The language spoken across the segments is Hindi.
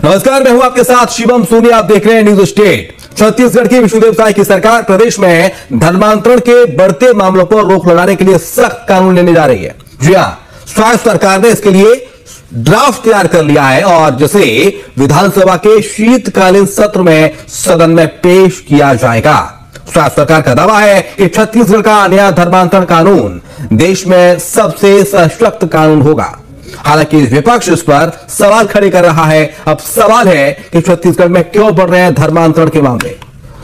नमस्कार, मैं हूं आपके साथ शिवम सोनी। आप देख रहे हैं न्यूज स्टेट। छत्तीसगढ़ की विष्णुदेव साय की सरकार प्रदेश में धर्मांतरण के बढ़ते मामलों पर रोक लगाने के लिए सख्त कानून लेने जा रही है। जी हां, साय सरकार ने इसके लिए ड्राफ्ट तैयार कर लिया है और जिसे विधानसभा के शीतकालीन सत्र में सदन में पेश किया जाएगा। साय सरकार का दावा है कि छत्तीसगढ़ का नया धर्मांतरण कानून देश में सबसे सशक्त कानून होगा। हालांकि विपक्ष इस पर सवाल खड़े कर रहा है। अब सवाल है कि छत्तीसगढ़ में क्यों बढ़ रहे हैं धर्मांतरण के मामले।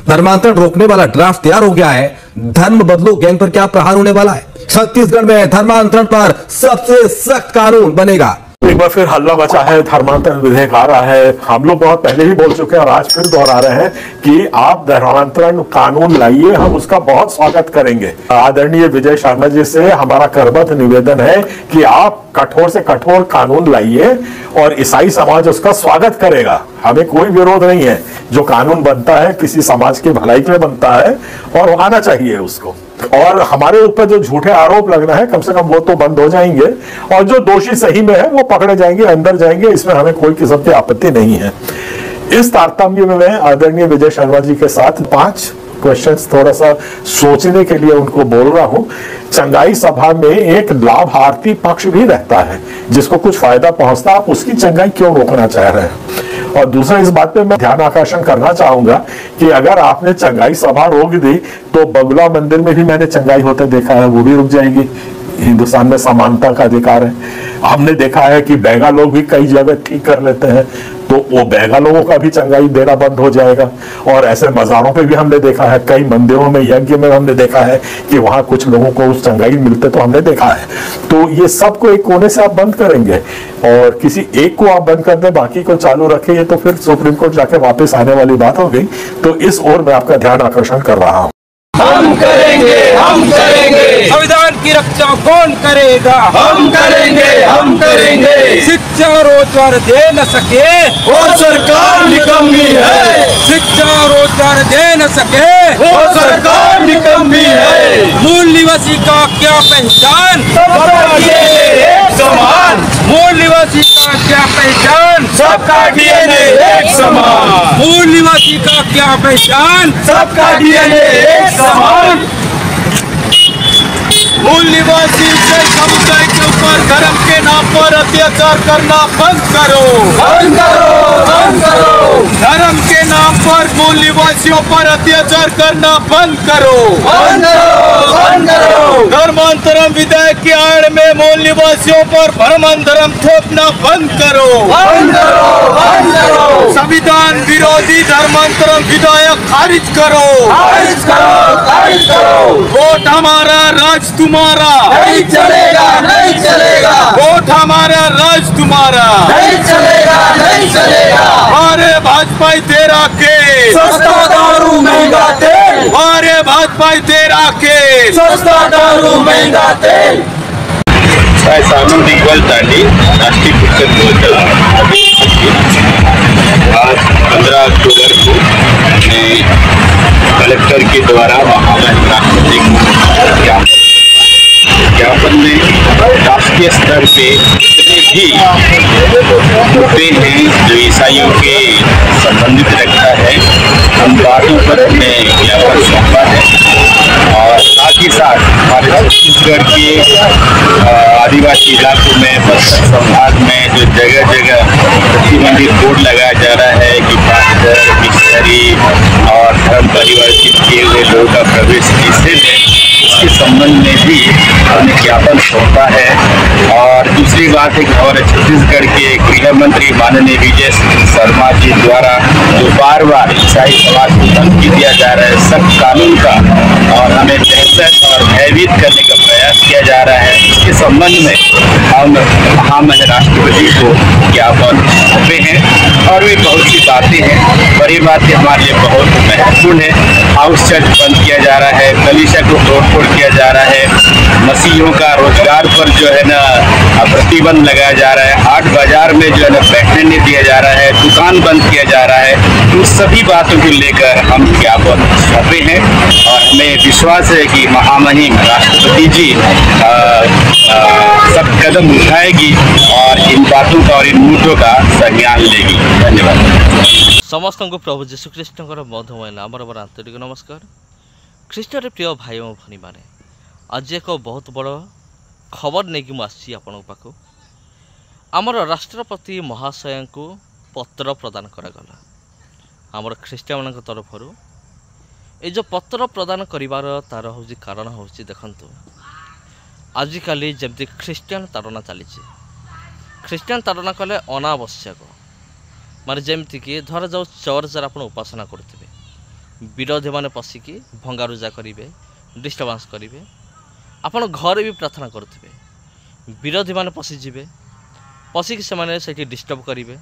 धर्मांतरण रोकने वाला ड्राफ्ट तैयार हो गया है। धर्म बदलो गैंग पर क्या प्रहार होने वाला है? छत्तीसगढ़ में धर्मांतरण पर सबसे सख्त कानून बनेगा। एक बार फिर हल्ला मचा है, धर्मांतरण विधेयक आ रहा है। हम लोग बहुत पहले ही बोल चुके हैं और आज फिर दोहरा रहे हैं कि आप धर्मांतरण कानून लाइए, हम उसका बहुत स्वागत करेंगे। आदरणीय विजय शर्मा जी से हमारा करबद्ध निवेदन है कि आप कठोर से कठोर कानून लाइए और ईसाई समाज उसका स्वागत करेगा। हमें कोई विरोध नहीं है। जो कानून बनता है किसी समाज की भलाई के लिए बनता है और आना चाहिए उसको। और हमारे ऊपर जो झूठे आरोप लगना है कम से कम वो तो बंद हो जाएंगे और जो दोषी सही में है वो पकड़े जाएंगे, अंदर जाएंगे। इसमें हमें कोई किस्म की आपत्ति नहीं है। इस तारतम्य में मैं आदरणीय विजय शर्मा जी के साथ 5 क्वेश्चंस थोड़ा सा सोचने के लिए उनको बोल रहा हूं। चंगाई सभा में एक लाभार्थी पक्ष भी रहता है जिसको कुछ फायदा पहुंचता, आप उसकी चंगाई क्यों रोकना चाह रहे हैं? और दूसरा, इस बात पे मैं ध्यान आकर्षण करना चाहूंगा कि अगर आपने चंगाई सभा रोक दी तो बगुला मंदिर में भी मैंने चंगाई होते देखा है, वो भी रुक जाएगी। हिंदुस्तान में समानता का अधिकार है। हमने देखा है कि बैगा लोग भी कई जगह ठीक कर लेते हैं, तो वो बैगा लोगों का भी चंगाई देना बंद हो जाएगा। और ऐसे मजारों पे भी हमने देखा है, कई मंदिरों में, यज्ञ में हमने देखा है कि वहां कुछ लोगों को उस चंगाई मिलते, तो हमने देखा है। तो ये सबको एक कोने से आप बंद करेंगे और किसी एक को आप बंद कर दे, बाकी को चालू रखेंगे, तो फिर सुप्रीम कोर्ट जाके वापस आने वाली बात हो गई। तो इस ओर मैं आपका ध्यान आकर्षण कर रहा हूँ। हम करेंगे, हम करेंगे। संविधान की रक्षा कौन करेगा? हम करेंगे, हम करेंगे। शिक्षा रोजगार दे न सके वो सरकार निकम्मी है। शिक्षा रोजगार दे न सके वो सरकार निकम्मी है। मूल निवासी का क्या पहचान? सबका डीएनए एक समान। मूल निवासी का क्या पहचान? सबका डीएनए एक समान। मूल निवासी का क्या पहचान? सबका डीएनए एक समान। मूल निवासी से समुदाय के ऊपर धर्म के नाम पर अत्याचार करना बंद करो, बंद करो, बंद करो। धर्म के नाम पर मूल निवासियों पर अत्याचार करना बंद करो, बंद करो, बंद करो। धर्मांतरण विधेयक की आड़ में मूल निवासियों पर भ्रमण धर्म थोपना बंद करो, बंद करो, बंद करो। संविधान विरोधी धर्मांतरण विधेयक खारिज करो, खारिज करो, खारिज करो। वोट हमारा, राज तुम्हारा। नहीं चलेगा, नहीं चलेगा। वोट हमारा, राज तुम्हारा। नहीं चलेगा, नहीं चलेगा। अरे भाजपा तेरा के सस्ता दारू महंगा तेल। अरे भाजपा तेरा के सस्ता दारू महंगा तेल। सामाजिक बल दांडी राष्ट्रीय परिषद मोर्चा आज 15 अक्टूबर को कलेक्टर के द्वारा राष्ट्रपति ज्ञापन में राष्ट्रीय स्तर पे जितने भी मुद्दे हैं जो ईसाइयों के संबंधित रखता है, उन बातों पर हमने ज्ञापन सौंपा है। और साथ ही साथ हमारे छत्तीसगढ़ के आदिवासी इलाकों में, बस्तर संभाग में जो जगह जगह प्रतिबंधित बोर्ड लगाया जा रहा है कि पास्टर, मिशनरी और धर्म परिवर्तित किए हुए लोगों का प्रवेश कैसे लें, इसके संबंध में भी हमने ज्ञापन सौंपा है। और दूसरी बात है कि हमारे छत्तीसगढ़ के गृह मंत्री माननीय विजय शर्मा जी द्वारा जो बार बार ईसाई समाज को धमकी दिया जा रहा है सख्त कानून का और हमें बेहतर और भयभीत करने का प्रयास किया जा रहा है, इसके संबंध में हम राष्ट्रपति को ज्ञापन सौंपे हैं। और भी बहुत सी बातें हैं, बड़ी बातें हमारे लिए बहुत महत्वपूर्ण है। हाउस चर्च बंद किया जा रहा है, कलीसिया को तोड़फोड़ किया जा रहा है, मसीहियों का रोजगार पर जो है ना प्रतिबंध लगाया जा रहा है, हाट बाजार में जो है ना बैठने नहीं दिया जा रहा है, दुकान बंद किया जा रहा है। इन सभी बातों को लेकर हम ज्ञापन सौंपे हैं और हमें विश्वास है कि महामहिम राष्ट्रपति जी सब कदम उठाएगी और इन बातों का और इन मुद्दों का संज्ञान लेगी। धन्यवाद। समस्त को प्रभु जीशुख्रीष्ण मधुमय नाम आंतरिक नमस्कार। ख्रीष्ट प्रिय भाई और भनी मैंने आज एक बहुत बड़ खबर नहीं कि मुझे आपण पाक आमर राष्ट्रपति महाशय को पत्र प्रदान करागला। आमर ख्रीष्टियान मान तरफ ये जो पत्र प्रदान करिवार तार हूँ कारण हूँ देखु आजिकल जमती ख्रीष्टियान ताड़ना चली ख्रीष्टियान ताड़ना कले अनावश्यक माने जमती कि धर जाओ चर्च आप उपासना करुवे विरोधी मैंने पशिकी भंगारुजा करेंगे डिस्टर्बांस करेंगे आपण घर भी प्रार्थना करुवे विरोधी मैंने पशिजे पशिकी से डिस्टर्ब करेंगे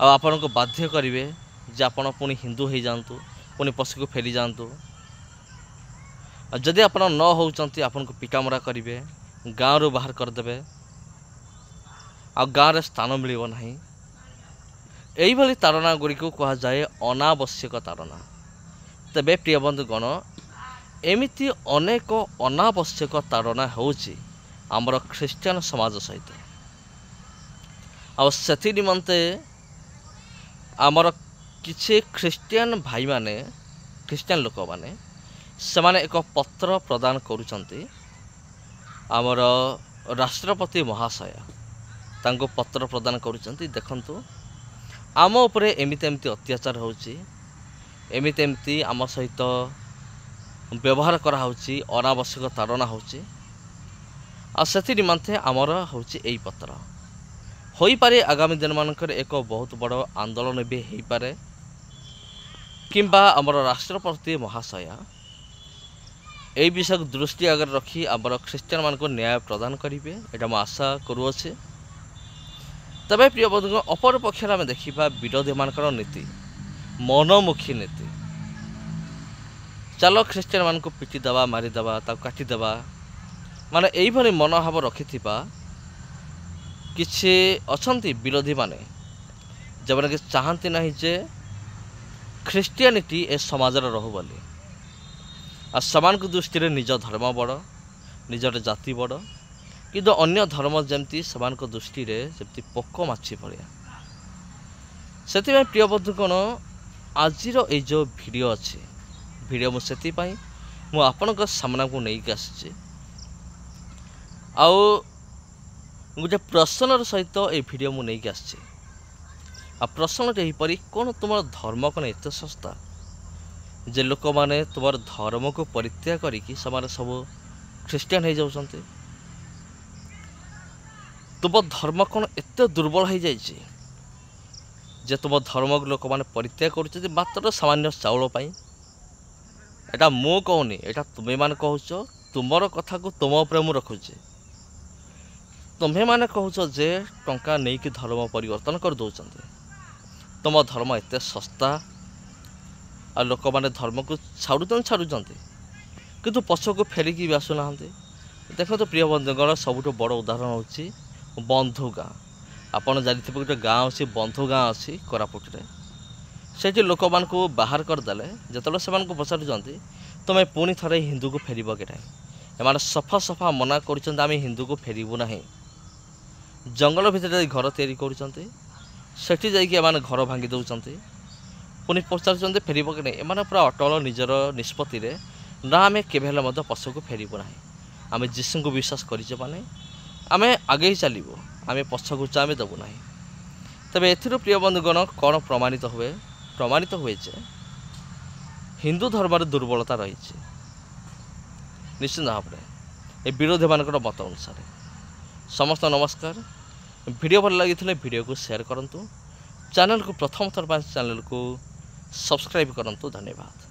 आपण को बाध्य करेंगे जे आपण पुणी हिंदू हो जातु पुणी पशु को फेरी जातु जदि आप न होती आपन को पिटामरा करेंगे गाँव रू बाहर करदे आ गाँव रे स्थान मिल ना यही भाई ताड़ना गुड़िक कह जाए अनावश्यक ताड़ना। तेबे प्रिय बंधुगण एमिति अनेक अनावश्यक ताड़ना होउछि आमर ख्रीष्टियान समाज सहित से निमंते आमर किछि ख्रीष्टियान भाई माने ख्रीष्टियान लोक माने से माने एक पत्र प्रदान करुचंती आमर राष्ट्रपति महाशय तांको पत्र प्रदान करुचंती। देखंतु आम उपरे एमिति एमिति अत्याचार होउछि एमिति एमिति आम सहित व्यवहार करा होउछि अनावश्यक ताड़ना होउछि आ सेति निमंते आमर होउछि एई पत्र होई पारे आगामी दिन मानकर एक बहुत बड़ आंदोलन भी हो पारे किंबा आमर राष्ट्रपति महाशय ए विषय दृष्टि आगे रखी आमर ख्रीष्टियान मान को न्याय प्रदान करेंगे एटा मैं आशा करुअछे। तबे प्रिय बंधुगण अपर पक्ष आम देखा विरोधी मानकर नीति मनमुखी नीति चलो ख्रीष्टियान मान को पिटिदेवा मारिदेवा काटिदेवा माने यही भाई मनोभाव रखि किछि अछंती विरोधी माने जब कि चाहती नहीं जे ख्रीष्टियानिटी ए समाज रहू बोली आ समान को दृष्टि निज धर्म बड़ निजर जाति बड़ किंतु अन्य धर्म जमती समान को दृष्टि जमती पोक माछी भाया से प्रिय बंधुगण आज ये जो वीडियो अच्छे वीडियो मुझे मु आपण सामना को लेकिन आसी गोटे प्रश्नर सहित ये वीडियो मुझे नहीं आसी आ प्रश्न यहीपरि कौन तुम धर्म कौन एत सस्ता जे लोक मैंने तुम धर्म को परित्याग करिकी सब ख्रीष्टियान हो जाउछन्ते तुम धर्म कौन एत दुर्बल हो जाइए जे तुम धर्म को लोक मैंने परित्याग कर मात्र सामान्य चाउल एटा मु कहूनी एटा तुम्हें मान कहूच तुमर कथा को तुम उपर मु रखुचे तुम्हें माने कहूच जे टंका नहीं कि धर्म परिवर्तन कर दौरान तुम धर्म एत सस्ता आ लोक मैंने धर्म को छाड़ुं किंतु पछ को फेरिकी भी आसुना। देखो तो प्रिय बंधुगण सबुठ बड़ उदाहरण होची बंधु गाँ आपड़ जानते गोटे गाँ अच्छी बंधु गाँ अच्छी कोरापुटे से लोक मान को बाहर करदे जो से पचार तुम्हें पुणी थे हिंदू को फेर कि नहीं सफा सफा मना कर हिंदू को फेरबू ना जंगल भितर घर तैयारी करठी जाने घर भांगी दौरान पुणी पचार फेर कि नहीं एम पूरा अटल निजर निष्पत्ति ना आम के पशु को फेरबू ना आम जीशु को विश्वास करें माने आम आगे चलू आम पछघुचा आम देवु ना। तबे एथिरो प्रिय बंधुगण कौन प्रमाणित हुए जे हिंदू धर्म दुर्बलता रही निश्चित भाव में विरोधी मान मत अनुसार। समस्त नमस्कार। वीडियो भल लगी वीडियो को शेयर करूँ चैनल को प्रथम थर चैनल को सब्सक्राइब करूँ। धन्यवाद।